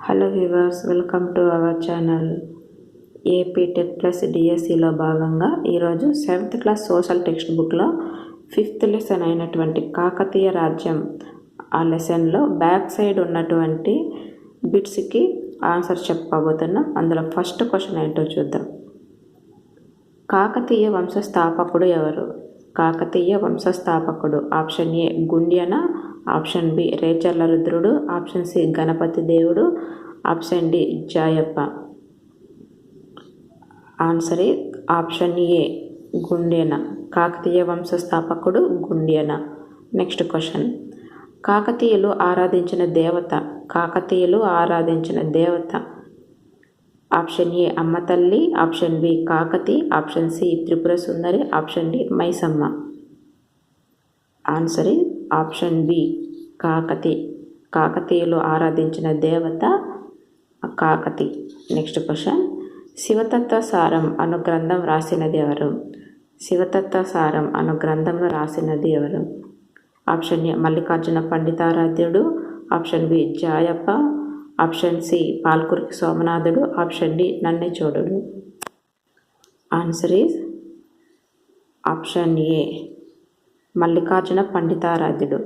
Hello viewers, welcome to our channel. AP TET plus డిఎస్సిలో భాగంగా ఈరోజు 7th క్లాస్ సోషల్ టెక్స్ట్ బుక్లో 5th lesson అయినటువంటి కాకతీయ రాజ్యం ఆ లెసన్లో బ్యాక్ సైడ్ ఉన్నటువంటి బిట్స్కి ఆన్సర్ చెప్పబోతున్నాం. అందులో ఫస్ట్ క్వశ్చన్ ఏంటో చూద్దాం. కాకతీయ వంశస్థాపకుడు ఎవరు? కాకతీయ వంశస్థాపకుడు option a Gundyana, option b Recherla Rudrudu, option c Ganapati Devudu, option d Jayappa. Answer ఈ ఆప్షన్ ఏ గుండ్యన. కాకతీయ వంశస్థాపకుడు గుండ్యన. Next question. కాకతీయులు ఆరాధించిన దేవత. కాకతీయులు ఆరాధించిన దేవత option a Ammatalli, option b Kakati, option c Tripura Sundari, option d Maisamma. Answer option b Kakati. కాకతీయులు ఆరాధించిన దేవత కాకతి. Next question. శివతత్వ సారం అను గ్రంథం రాసినది ఎవరు? శివతత్వ సారం అను గ్రంథంలో రాసినది ఎవరు? Option a Mallikarjuna Panditaradhyudu, option b Jayappa, option c Palkuriki Somanathudu, option d Nannechodudu. Answer is option a Mallikarjuna Panditaradhyudu.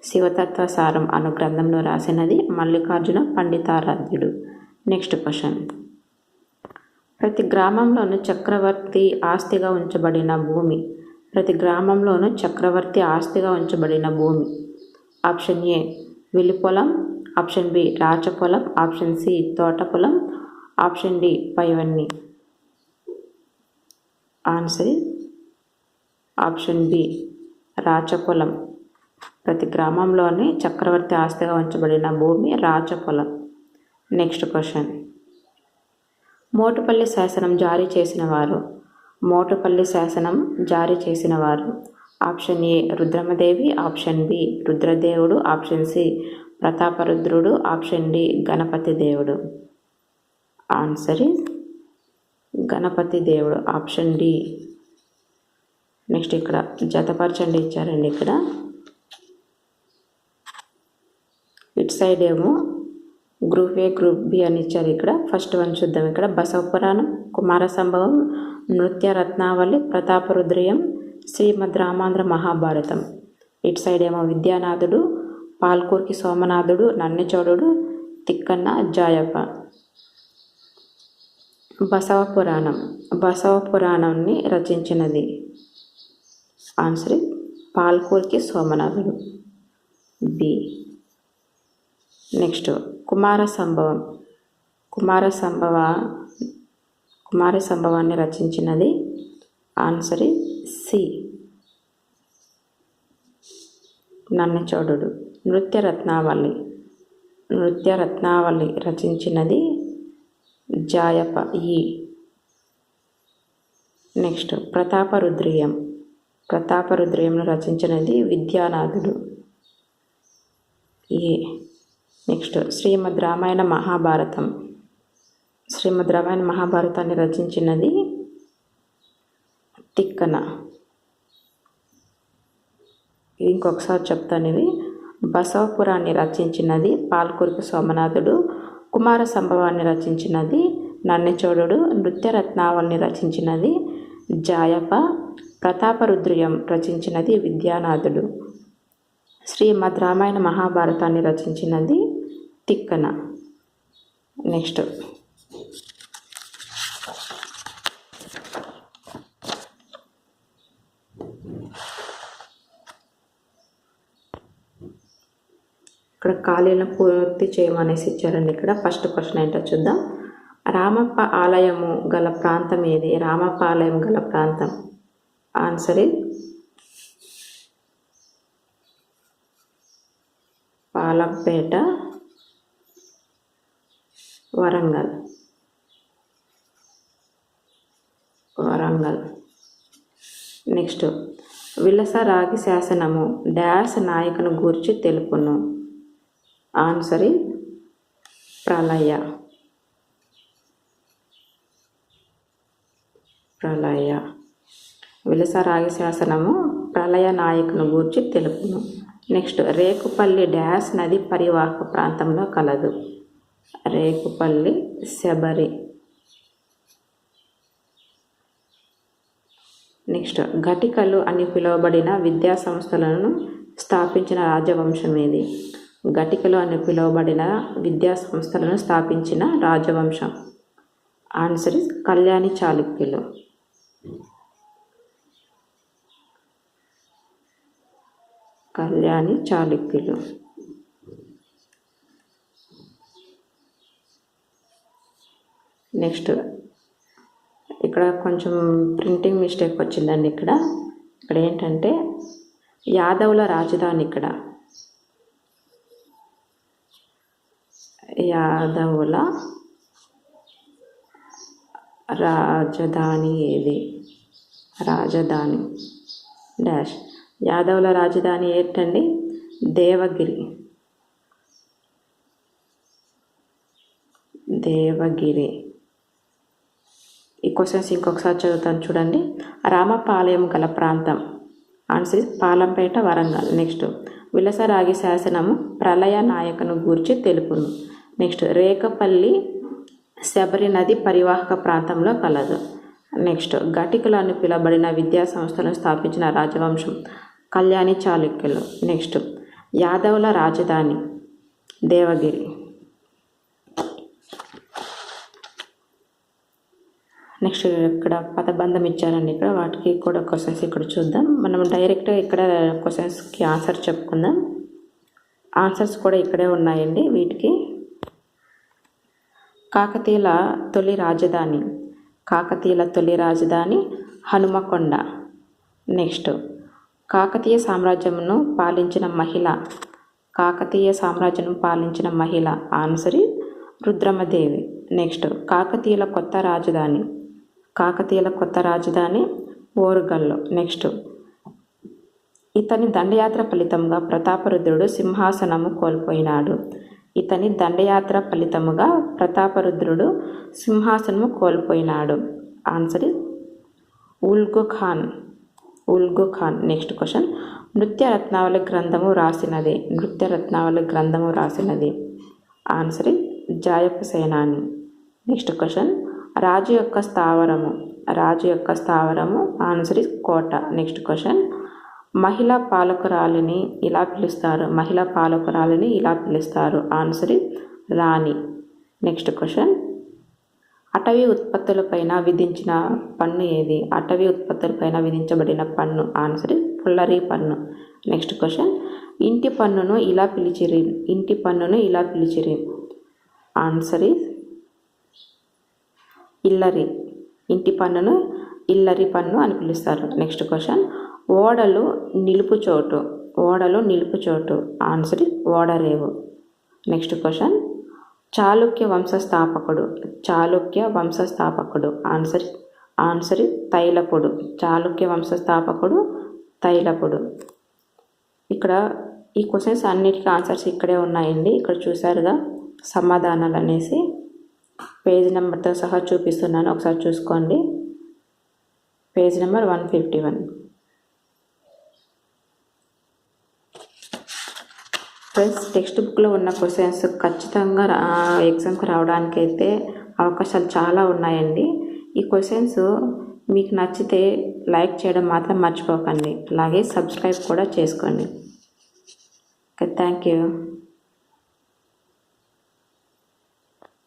Shivatatva Saram అను గ్రంథంలో రాసినది మల్లికార్జున పండితారాధ్యుడు. Next question. ప్రతి గ్రామంలోనూ చక్రవర్తి ఆస్తిగా ఉంచబడిన భూమి. ప్రతి గ్రామంలోనూ చక్రవర్తి ఆస్తిగా ఉంచబడిన భూమి. ఆప్షన్ ఏ విల్లు పొలం, ఆప్షన్ బి రాచపొలం, ఆప్షన్ సి తోట పొలం, ఆప్షన్ డి పైవన్నీ. ఆన్సర్ ఆప్షన్ బి రాచపొలం. ప్రతి గ్రామంలోని చక్రవర్తి ఆస్తిగా ఉంచబడిన భూమి రాచపొలం. Next question. మోటుపల్లి శాసనం జారీ చేసిన వారు. మోటుపల్లి శాసనం జారీ చేసిన వారు option a Rudramadevi, option b Rudradevudu, option c Prataparudrudu, option d Ganapati Devudu. Answer Ganapati Devudu. Option D. Next ఇక్కడ జతపరచండి ఇచ్చారండి. ఇక్కడ ఇటు సైడ్ ఏమో గ్రూప్ ఏ గ్రూప్ బి అని ఇచ్చారు. ఇక్కడ ఫస్ట్ వన్ చూద్దాం. ఇక్కడ బసవ పురాణం, కుమార సంభవం, నృత్య రత్నావళి, ప్రతాపరుద్రయం, శ్రీమద్ రామాంధ్ర మహాభారతం. ఇటు సైడ్ ఏమో విద్యానాథుడు, పాల్కూరికి సోమనాథుడు, నన్నెచోడుడు, తిక్కన్న, జాయప్ప. బసవ పురాణం. బసవ పురాణాన్ని రచించినది answer Palkuriki Somanathudu, b. Next Kumara Sambhavam. Kumara సంభవాన్ని రచించినది ఆన్సర్ సి నన్నెచోడుడు. నృత్య రత్నావళి రచించినది జాయప్ప, ఈ. నెక్స్ట్ ప్రతాపరుద్రయంను రచించినది విద్యానాథుడు, ఏ. నెక్స్ట్ శ్రీమద్ రామాయణ మహాభారతాన్ని రచించినది తిక్కన. ఇంకొకసారి చెప్తాను ఇవి. బసవపురాన్ని రచించినది పాల్కురికి సోమనాథుడు, కుమార సంభవాన్ని రచించినది నన్నెచోడుడు, నృత్య రత్నావళిని రచించినది జాయప్ప, ప్రతాపరుద్రయం రచించినది విద్యానాథుడు, శ్రీమద్ రామాయణ మహాభారతాన్ని రచించినది తిక్కన. నెక్స్ట్ ఇక్కడ ఖాళీలను పూర్తి చేయమనేసి ఇచ్చారండి. ఇక్కడ ఫస్ట్ క్వశ్చన్ ఏంటో చూద్దాం. రామప్ప ఆలయము గల ప్రాంతం ఏది? రామప్ప ఆలయం గల ప్రాంతం ఆన్సర్ పాలంపేట, వరంగల్. నెక్స్ట్ విలస రాగి శాసనము డాష్ నాయకును గూర్చి తెలుపును. ఆన్సర్ ప్రళయ. విలస రాగి శాసనము ప్రళయ నాయకును గూర్చి తెలుపును. నెక్స్ట్ రేకుపల్లి డాష్ నది పరివాహక ప్రాంతంలో కలదు. రేకుపల్లి శబరి. నెక్స్ట్, ఘటికలు అని పిలువబడిన విద్యా సంస్థలను స్థాపించిన రాజవంశం ఏది? ఘటికలు అని పిలువబడిన విద్యా సంస్థలను స్థాపించిన రాజవంశం. ఆన్సర్ ఇస్ కళ్యాణి చాళుక్యులు. కళ్యాణి చాళుక్యులు. నెక్స్ట్, ఇక్కడ కొంచెం ప్రింటింగ్ మిస్టేక్ వచ్చిందండి. ఇక్కడ ఏంటంటే యాదవుల రాజధాని. ఇక్కడ యాదవుల రాజధాని ఏది? రాజధాని డాష్. యాదవుల రాజధాని ఏంటండి? దేవగిరి. దేవగిరి. ఈ క్వశ్చన్స్ ఇంకొకసారి చదువుతాను చూడండి. రామపాలయం గల ప్రాంతం. ఆన్సర్ పాలంపేట, వరంగల్. నెక్స్ట్, విలసరాగి శాసనము ప్రళయ నాయకను గూర్చి తెలుపును. నెక్స్ట్, రేకపల్లి శబరి నది పరివాహక ప్రాంతంలో కలదు. నెక్స్ట్, ఘటికలు అని పిలువబడిన విద్యా సంస్థలను స్థాపించిన రాజవంశం కళ్యాణి చాళుక్యులు. నెక్స్ట్, యాదవుల రాజధాని దేవగిరి. నెక్స్ట్, ఇక్కడ పదబంధం ఇచ్చారండి. ఇక్కడ వాటికి కూడా క్వశ్చన్స్ ఇక్కడ చూద్దాం. మనం డైరెక్ట్గా ఇక్కడ క్వశ్చన్స్కి ఆన్సర్ చెప్పుకుందాం. ఆన్సర్స్ కూడా ఇక్కడే ఉన్నాయండి. వీటికి కాకతీయుల తొలి రాజధాని. కాకతీయుల తొలి రాజధాని హనుమకొండ. నెక్స్ట్, కాకతీయ సామ్రాజ్యమును పాలించిన మహిళ. కాకతీయ సామ్రాజ్యం పాలించిన మహిళ. ఆన్సర్ రుద్రమదేవి. నెక్స్ట్, కాకతీయుల కొత్త రాజధాని. కాకతీయుల కొత్త రాజధాని ఓరుగల్లు. నెక్స్ట్, ఇతని దండయాత్ర ఫలితంగా ప్రతాపరుద్రుడు సింహాసనము కోల్పోయినాడు. ఇతని దండయాత్ర ఫలితముగా ప్రతాపరుద్రుడు సింహాసనము కోల్పోయినాడు. Answer Ulugh Khan. Ulugh Khan. Next question, Nritya Ratnavali గ్రంథము రాసినది. నృత్య రత్నావళి గ్రంథము రాసినది. Answer Jayapa Senani. Next question, రాజు యొక్క స్థావరము. రాజు యొక్క స్థావరము. ఆన్సర్ కోట. నెక్స్ట్ క్వశ్చన్, మహిళా పాలకురాలిని ఇలా పిలుస్తారు. మహిళా పాలకురాలిని ఇలా పిలుస్తారు. ఆన్సర్ రాణి. నెక్స్ట్ క్వశ్చన్, అటవీ ఉత్పత్తులపైన విధించిన పన్ను ఏది? అటవీ ఉత్పత్తులపైన విధించబడిన పన్ను. ఆన్సర్ పుల్లరి పన్ను. నెక్స్ట్ క్వశ్చన్, ఇంటి పన్నును ఇలా పిలిచిరి. ఇంటి పన్నును ఇలా పిలిచిరి. ఆన్సర్ ఇల్లరి. ఇంటి పన్నును ఇల్లరి పన్ను అని పిలుస్తారు. నెక్స్ట్ క్వశ్చన్, ఓడలు నిలుపు చోటు. ఓడలు నిలుపు చోటు. ఆన్సర్ ఓడరేవు. నెక్స్ట్ క్వశ్చన్, చాళుక్య వంశస్థాపకుడు. చాళుక్య వంశస్థాపకుడు. ఆన్సర్ తైలపుడు. చాళుక్య వంశస్థాపకుడు తైలపుడు. ఇక్కడ ఈ క్వశ్చన్స్ అన్నిటికీ ఆన్సర్స్ ఇక్కడే ఉన్నాయండి. ఇక్కడ చూసారుగా సమాధానాలు అనేసి పేజ్ నెంబర్తో సహా చూపిస్తున్నాను. ఒకసారి చూసుకోండి. Page number 151. ఫ్రెండ్స్, టెక్స్ట్ బుక్లో ఉన్న క్వశ్చన్స్ ఖచ్చితంగా ఎగ్జామ్కి రావడానికైతే అవకాశాలు చాలా ఉన్నాయండి. ఈ క్వశ్చన్స్ మీకు నచ్చితే లైక్ చేయడం మాత్రం మర్చిపోకండి. అలాగే సబ్స్క్రైబ్ కూడా చేసుకోండి. Okay, thank you.